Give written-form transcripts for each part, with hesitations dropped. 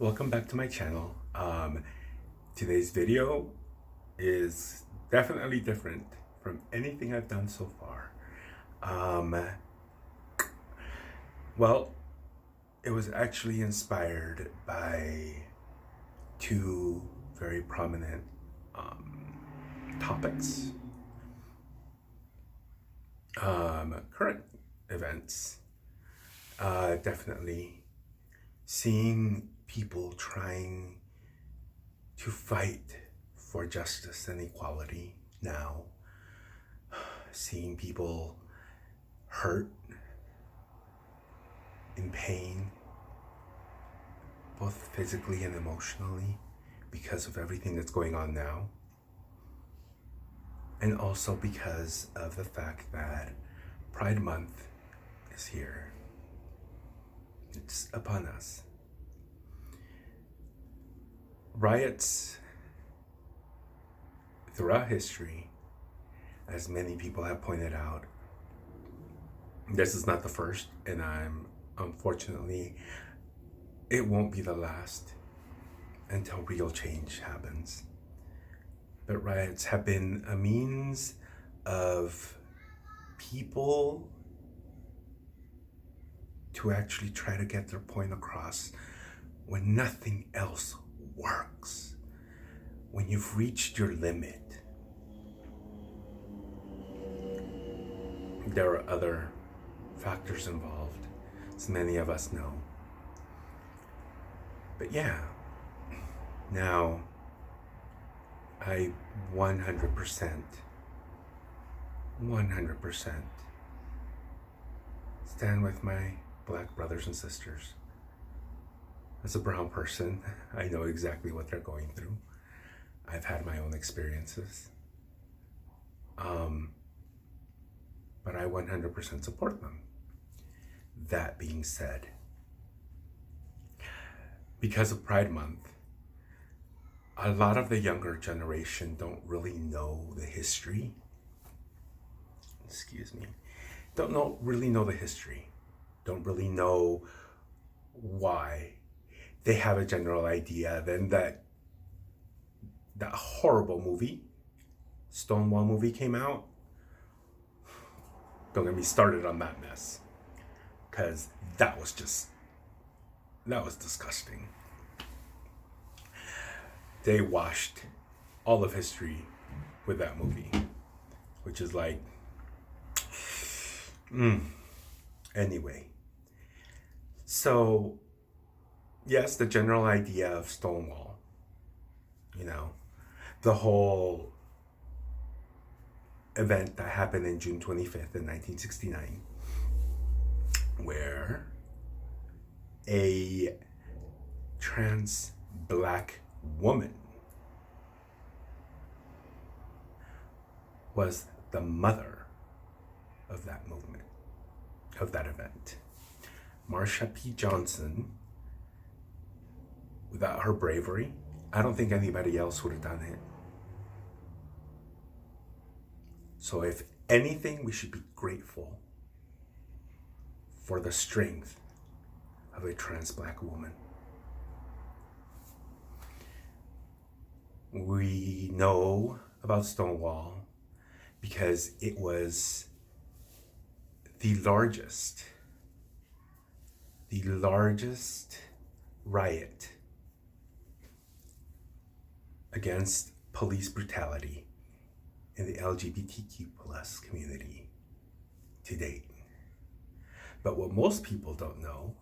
Welcome back to my channel. Today's video is definitely different from anything I've done so far. Well, it was actually inspired by two very prominent topics. Current events, definitely seeing people trying to fight for justice and equality now, seeing people hurt, in pain, both physically and emotionally, because of everything that's going on now, and also because of the fact that Pride Month is here. It's upon us. Riots throughout history, as many people have pointed out, this is not the first, and unfortunately, it won't be the last until real change happens. But riots have been a means of people to actually try to get their point across when nothing else works. When you've reached your limit, there are other factors involved, as many of us know. But yeah, now I 100% stand with my Black brothers and sisters. As a brown person, I know exactly what they're going through. I've had my own experiences. But I 100% support them. That being said, because of Pride Month, a lot of the younger generation don't really know the history. Don't really know the history. Don't really know why. They have a general idea. Then that horrible movie, Stonewall movie, came out. Don't get me started on that mess, because that was disgusting. They washed all of history with that movie, which is like, anyway. So, yes, the general idea of Stonewall, the whole event that happened in June 25th in 1969, where a trans Black woman was the mother of that movement, of that event. Marsha P. Johnson, without her bravery, I don't think anybody else would have done it. So if anything, we should be grateful for the strength of a trans Black woman. We know about Stonewall because it was the largest riot against police brutality in the LGBTQ plus community to date. But what most people don't know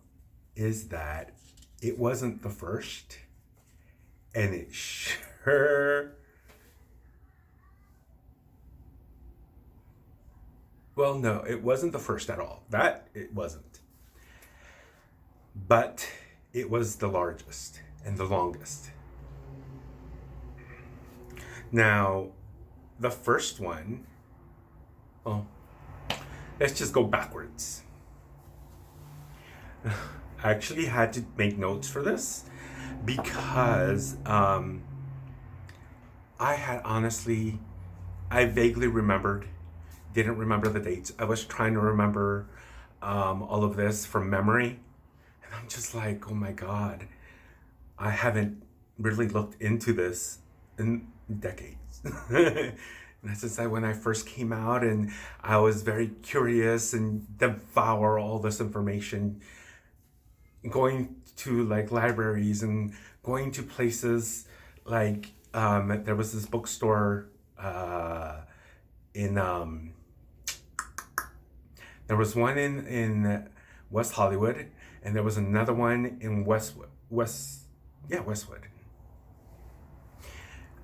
is that it wasn't the first, and it no, it wasn't the first at all. That it wasn't. But it was the largest and the longest. Now, the first one, let's just go backwards. I actually had to make notes for this because I vaguely remembered, didn't remember the dates. I was trying to remember all of this from memory. And I'm just like, oh my God. I haven't really looked into this in decades. And since when I first came out, and I was very curious and devour all this information, going to like libraries and going to places like there was this bookstore in there was one in West Hollywood, and there was another one in Westwood.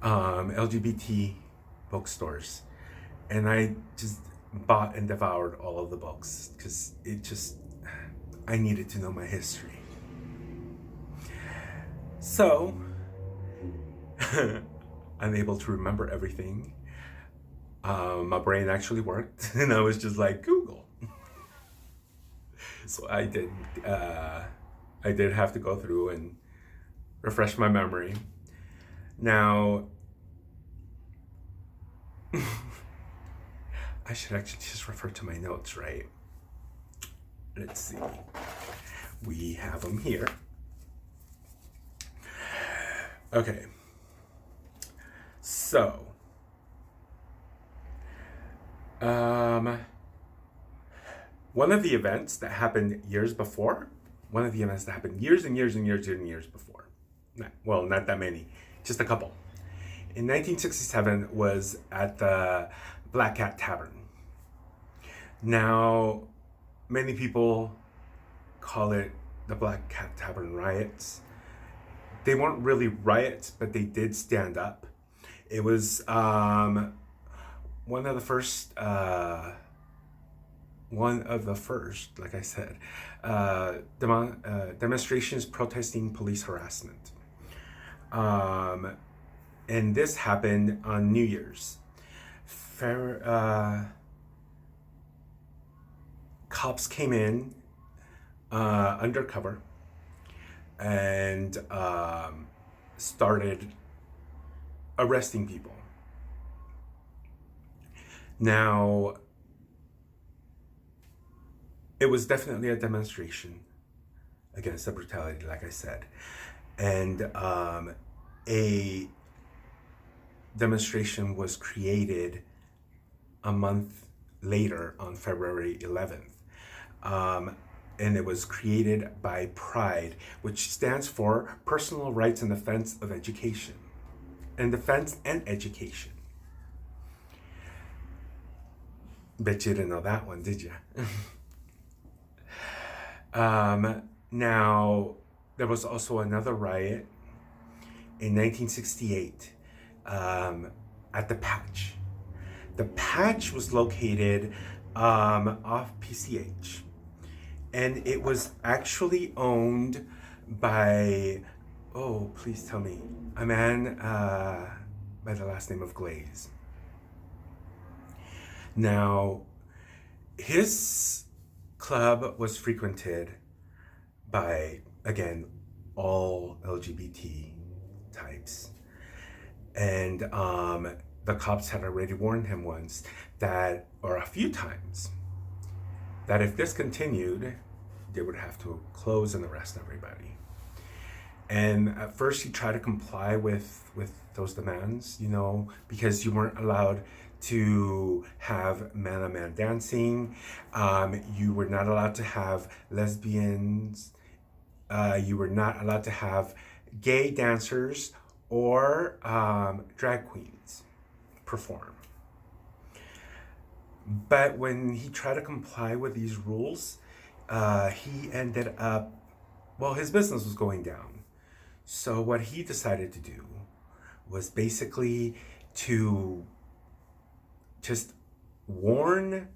LGBT bookstores, and I just bought and devoured all of the books because I needed to know my history. So, unable to remember everything, my brain actually worked, and I was just like, Google. So I did have to go through and refresh my memory. Now, I should actually just refer to my notes, right? Let's see. We have them here. Okay. So, one of the events that happened years before, years and years and years and years before. Not that many, just a couple. In 1967 was at the Black Cat Tavern. Now, many people call it the Black Cat Tavern riots. They weren't really riots, but they did stand up. It was one of the first, like I said, demonstrations protesting police harassment. And this happened on New Year's. Cops came in undercover and started arresting people. Now, it was definitely a demonstration against the brutality, like I said. And a demonstration was created a month later on February 11th. And it was created by PRIDE, which stands for Personal Rights in Defense of Education. And Defense and Education. Bet you didn't know that one, did you? Now, there was also another riot in 1968 at the Patch. The Patch was located off PCH, and it was actually owned by, please tell me, a man by the last name of Glaze. Now, his club was frequented by, again, all LGBT types. And the cops had already warned him once that, or a few times, that if this continued, they would have to close and arrest everybody. And at first he tried to comply with those demands, because you weren't allowed to have man-on-man dancing. You were not allowed to have lesbians. You were not allowed to have gay dancers or drag queens perform. But when he tried to comply with these rules, he ended up, his business was going down. So what he decided to do was basically to just warn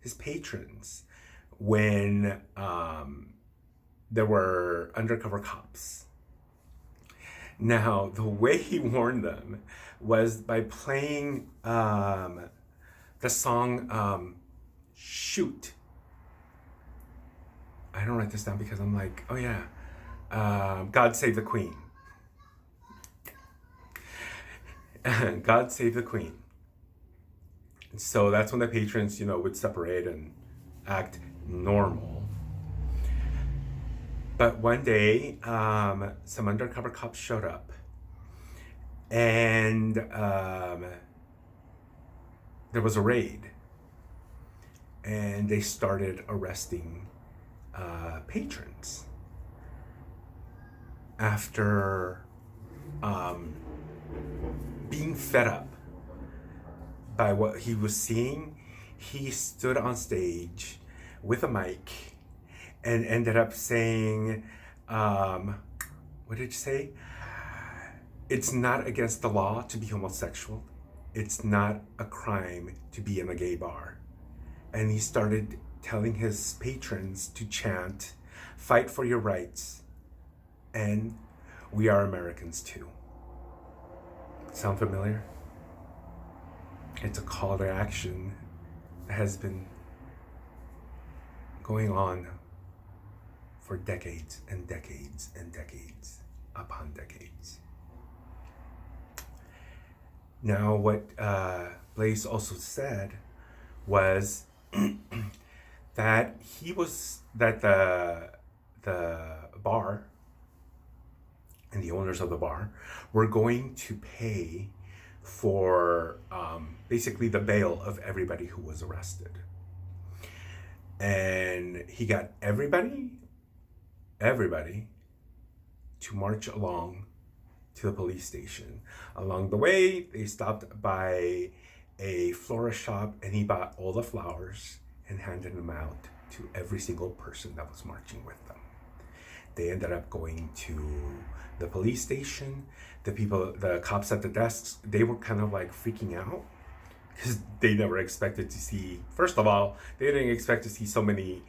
his patrons when there were undercover cops. Now, the way he warned them was by playing the song Shoot. I don't write this down because I'm like, God Save the Queen. God Save the Queen. So that's when the patrons, would separate and act normal. But one day, some undercover cops showed up, and there was a raid, and they started arresting patrons after being fed up by what he was seeing. He stood on stage with a mic and ended up saying, what did you say? It's not against the law to be homosexual. It's not a crime to be in a gay bar. And he started telling his patrons to chant, "Fight for your rights," and "We are Americans too." Sound familiar? It's a call to action that has been going on for decades and decades and decades upon decades. Now, what Blaze also said was that the bar and the owners of the bar were going to pay for basically the bail of everybody who was arrested. And he got everybody to march along to the police station. Along the way, they stopped by a florist shop, and he bought all the flowers and handed them out to every single person that was marching with them. They ended up going to the police station. The cops at the desks, they were kind of like freaking out because they never expected to see, first of all, they didn't expect to see so many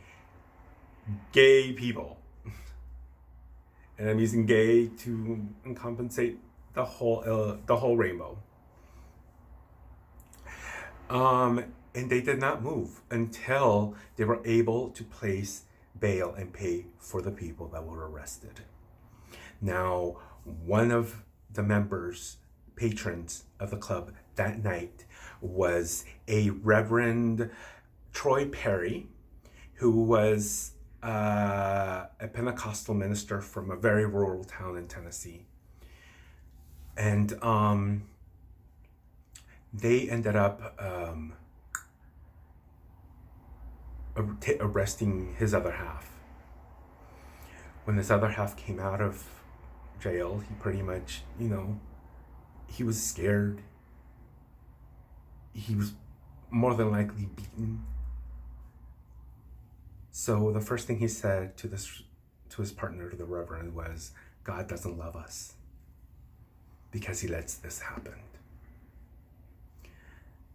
gay people. And I'm using gay to compensate the whole rainbow. And they did not move until they were able to place bail and pay for the people that were arrested. Now, one of the patrons of the club that night was a Reverend Troy Perry, who was a Pentecostal minister from a very rural town in Tennessee. And they ended up arresting his other half. When his other half came out of jail, he pretty much, he was scared. He was more than likely beaten. So the first thing he said to his partner, to the Reverend, was, "God doesn't love us because he lets this happen."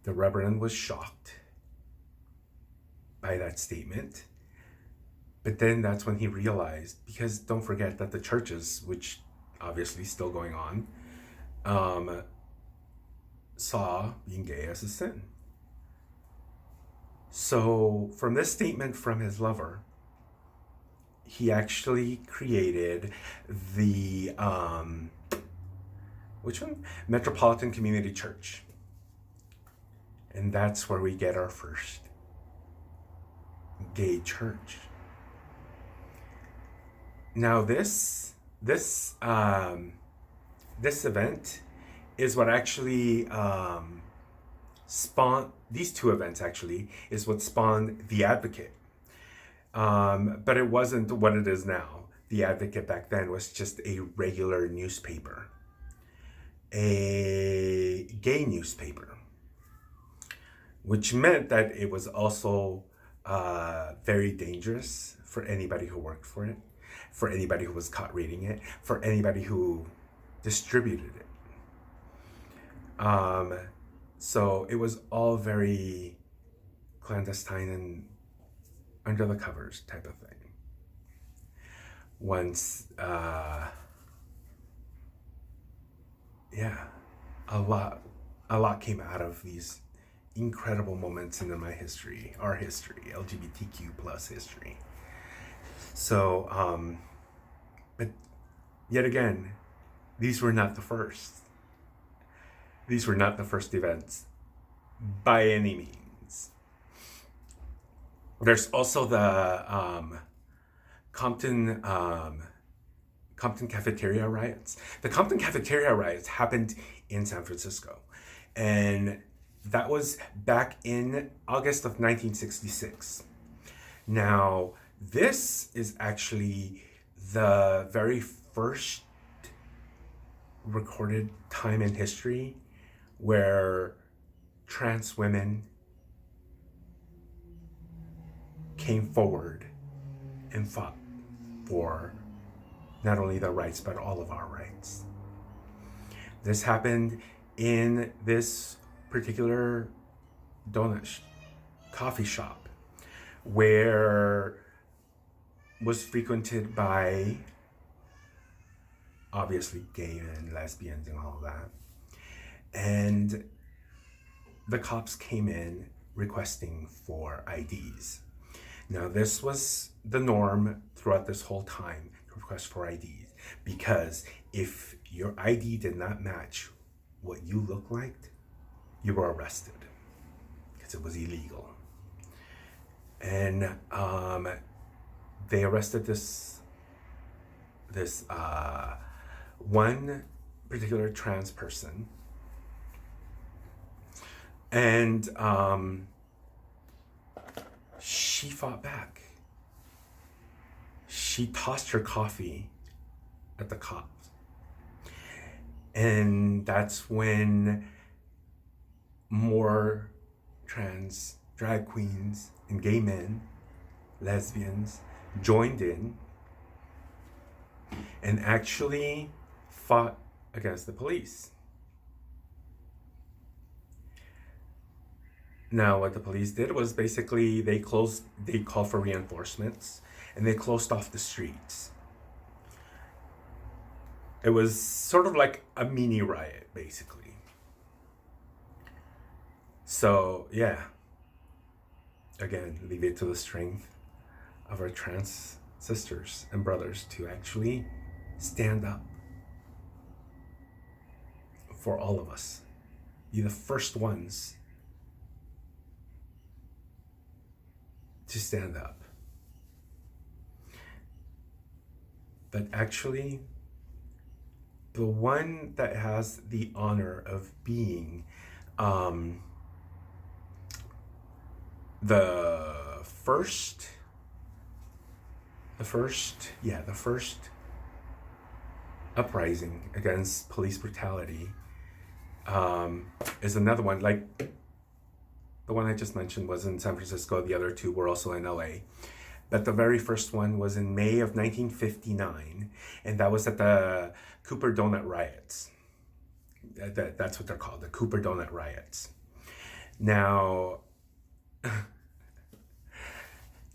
The Reverend was shocked by that statement. But then that's when he realized, because don't forget that the churches, which obviously still going on, saw being gay as a sin. So from this statement from his lover, he actually created the, Metropolitan Community Church. And that's where we get our first gay church. Now this event is what actually spawned, these two events actually is what spawned The Advocate. But it wasn't what it is now. The Advocate back then was just a regular newspaper, a gay newspaper, which meant that it was also very dangerous for anybody who worked for it, for anybody who was caught reading it, for anybody who distributed it. So it was all very clandestine and under the covers type of thing. Once, a lot came out of these incredible moments in my history, our history, LGBTQ plus history. So, but yet again, these were not the first. These were not the first events by any means. There's also the Compton Compton Cafeteria riots. The Compton Cafeteria riots happened in San Francisco, and that was back in August of 1966. Now, this is actually the very first recorded time in history where trans women came forward and fought for not only their rights, but all of our rights. This happened in this particular coffee shop, where was frequented by obviously gay and lesbians and all of that. And the cops came in requesting for IDs. Now, this was the norm throughout this whole time, to request for IDs, because if your ID did not match what you looked like, you were arrested, because it was illegal. And they arrested this one particular trans person, and she fought back. She tossed her coffee at the cops. And that's when more trans drag queens and gay men, lesbians, joined in and actually fought against the police. Now, what the police did was basically they called for reinforcements, and they closed off the streets. It was sort of like a mini riot, basically. So, yeah. Again, leave it to the strength of our trans sisters and brothers to actually stand up for all of us. Be the first ones to stand up. But actually, the one that has the honor of being the first uprising against police brutality is another one. Like the one I just mentioned was in San Francisco. The other two were also in LA. But the very first one was in May of 1959, and that was at the Cooper Donut Riots. That's what they're called, the Cooper Donut Riots. Now,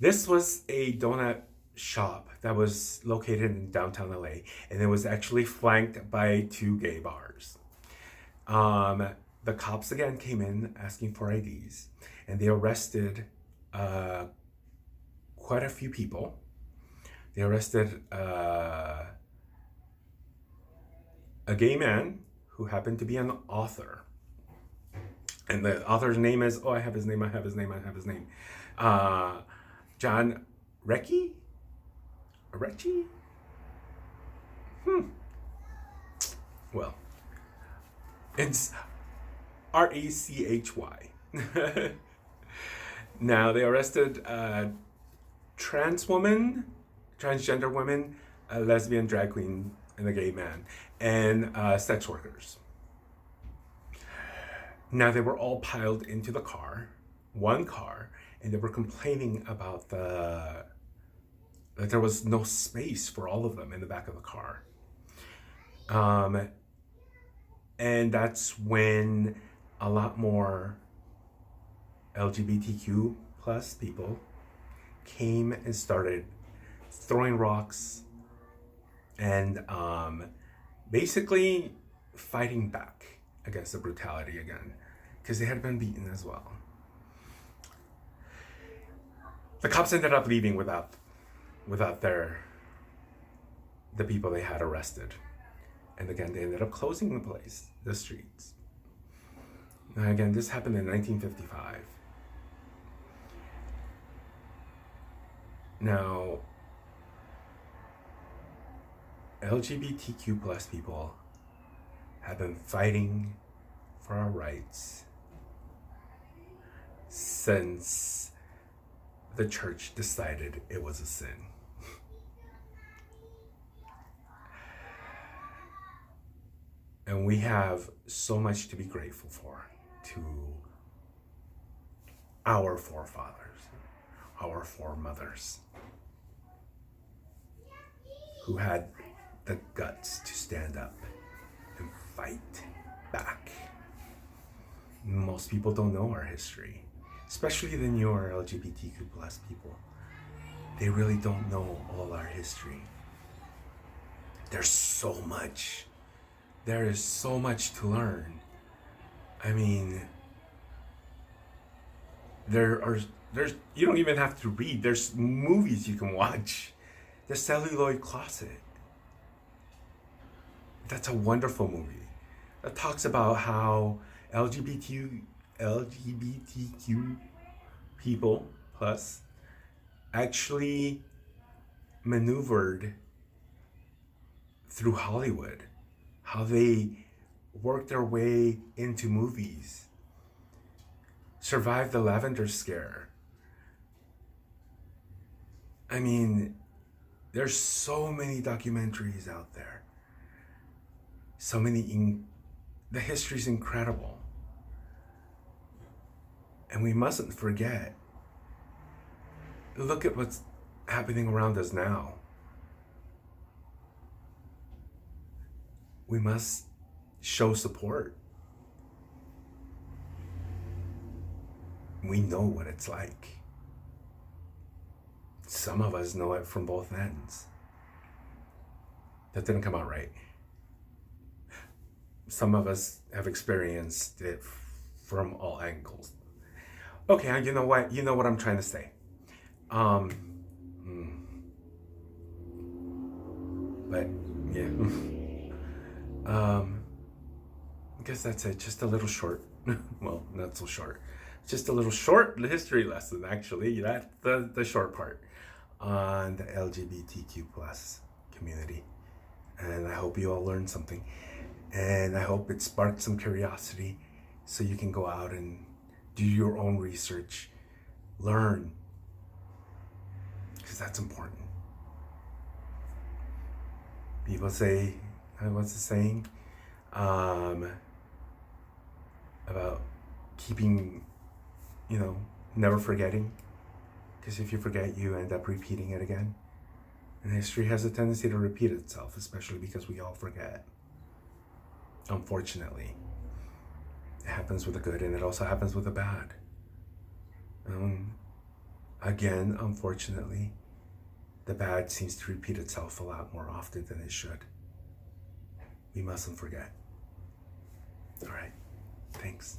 this was a donut shop that was located in downtown LA, and it was actually flanked by two gay bars. The cops again came in asking for IDs, and they arrested quite a few people. They arrested a gay man who happened to be an author. And the author's name is, I have his name. John Rechy? Well, it's Rechy. Now, they arrested a transgender woman, a lesbian drag queen, and a gay man, and sex workers. Now, they were all piled into the one car, and they were complaining about that there was no space for all of them in the back of the car. And that's when a lot more LGBTQ plus people came and started throwing rocks and basically fighting back against the brutality again, because they had been beaten as well. The cops ended up leaving without the people they had arrested. And again, they ended up closing the streets. Now again, this happened in 1955. Now, LGBTQ plus people have been fighting for our rights since the church decided it was a sin. And we have so much to be grateful for to our forefathers, our foremothers, who had the guts to stand up and fight back. Most people don't know our history, especially the newer LGBTQ plus people. They really don't know all our history. There's so much. There is so much to learn. I mean, there's you don't even have to read. There's movies you can watch. The Celluloid Closet. That's a wonderful movie. That talks about how LGBTQ people plus actually maneuvered through Hollywood. How they worked their way into movies, survived the Lavender Scare. I mean, there's so many documentaries out there. So many, the history's incredible. And we mustn't forget, look at what's happening around us now. We must show support. We know what it's like. Some of us know it from both ends. That didn't come out right. Some of us have experienced it from all angles. Okay, you know what? You know what I'm trying to say. But yeah. I guess that's it. Just a little short. Well, not so short. Just a little short history lesson, actually. That's the short part on the LGBTQ plus community. And I hope you all learned something. And I hope it sparked some curiosity so you can go out and do your own research. Learn. Because that's important. People say, what's the saying? About keeping, never forgetting. Because if you forget, you end up repeating it again. And history has a tendency to repeat itself, especially because we all forget. Unfortunately. It happens with the good and it also happens with the bad. Again, unfortunately, the bad seems to repeat itself a lot more often than it should. We mustn't forget. All right. Thanks.